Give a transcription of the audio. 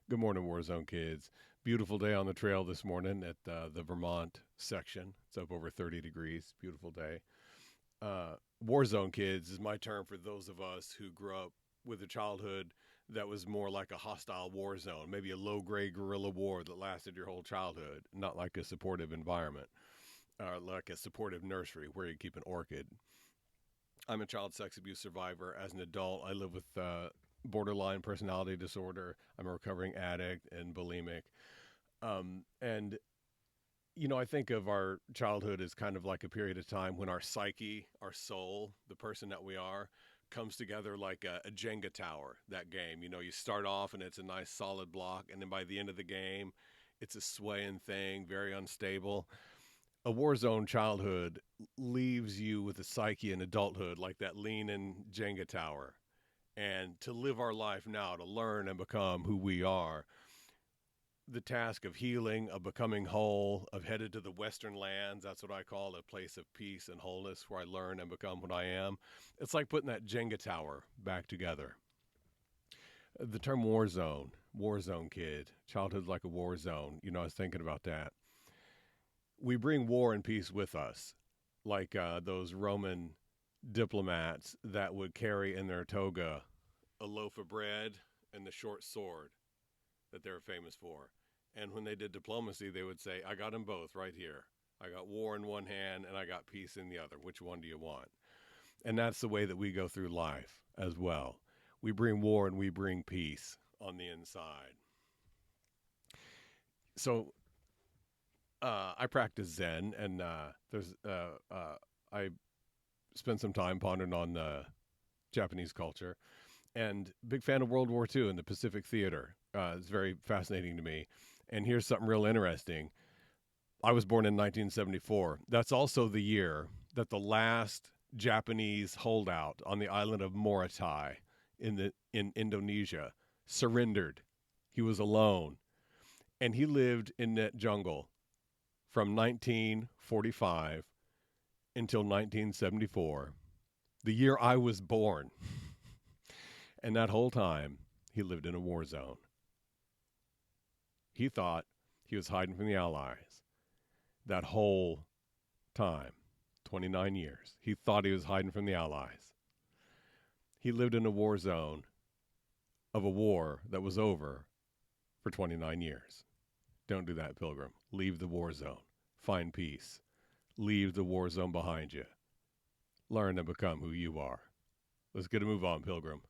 Good morning, Warzone kids. Beautiful day on the trail this morning at the Vermont section. It's up over 30 degrees. Beautiful day. Uh, Warzone kids is my term for those of us who grew up with a childhood that was more like a hostile war zone, maybe a low grade guerrilla war that lasted your whole childhood, not like a supportive environment, like a supportive nursery where you keep an orchid. I'm a child sex abuse survivor. As an adult, I live with borderline personality disorder. I'm a recovering addict and bulimic. And I think of our childhood as kind of like a period of time when our psyche, our soul, the person that we are, comes together like a Jenga tower. That game, you start off and it's a nice solid block, and then by the end of the game, it's a swaying thing, very unstable. A war zone childhood leaves you with a psyche in adulthood like that leaning Jenga tower. And to live our life now, to learn and become who we are, the task of healing, of becoming whole, of headed to the Western lands. That's what I call a place of peace and wholeness where I learn and become what I am. It's like putting that Jenga tower back together. The term war zone kid, childhood like a war zone. I was thinking about that. We bring war and peace with us, like those Roman diplomats that would carry in their toga a loaf of bread and the short sword that they're famous for. And when they did diplomacy, they would say, I got them both right here. I got war in one hand and I got peace in the other. Which one do you want? And that's the way that we go through life as well. We bring war and we bring peace on the inside. So I practice Zen, and I spent some time pondering on Japanese culture, and big fan of World War II and the Pacific Theater. It's very fascinating to me. And here's something real interesting. I was born in 1974. That's also the year that the last Japanese holdout on the island of Morotai in Indonesia surrendered. He was alone, and he lived in that jungle from 1945 until 1974, the year I was born. And that whole time, he lived in a war zone. He thought he was hiding from the Allies. That whole time, 29 years, he thought he was hiding from the Allies. He lived in a war zone of a war that was over for 29 years. Don't do that, Pilgrim. Leave the war zone. Find peace. Leave the war zone behind you. Learn to become who you are. Let's get a move on, Pilgrim.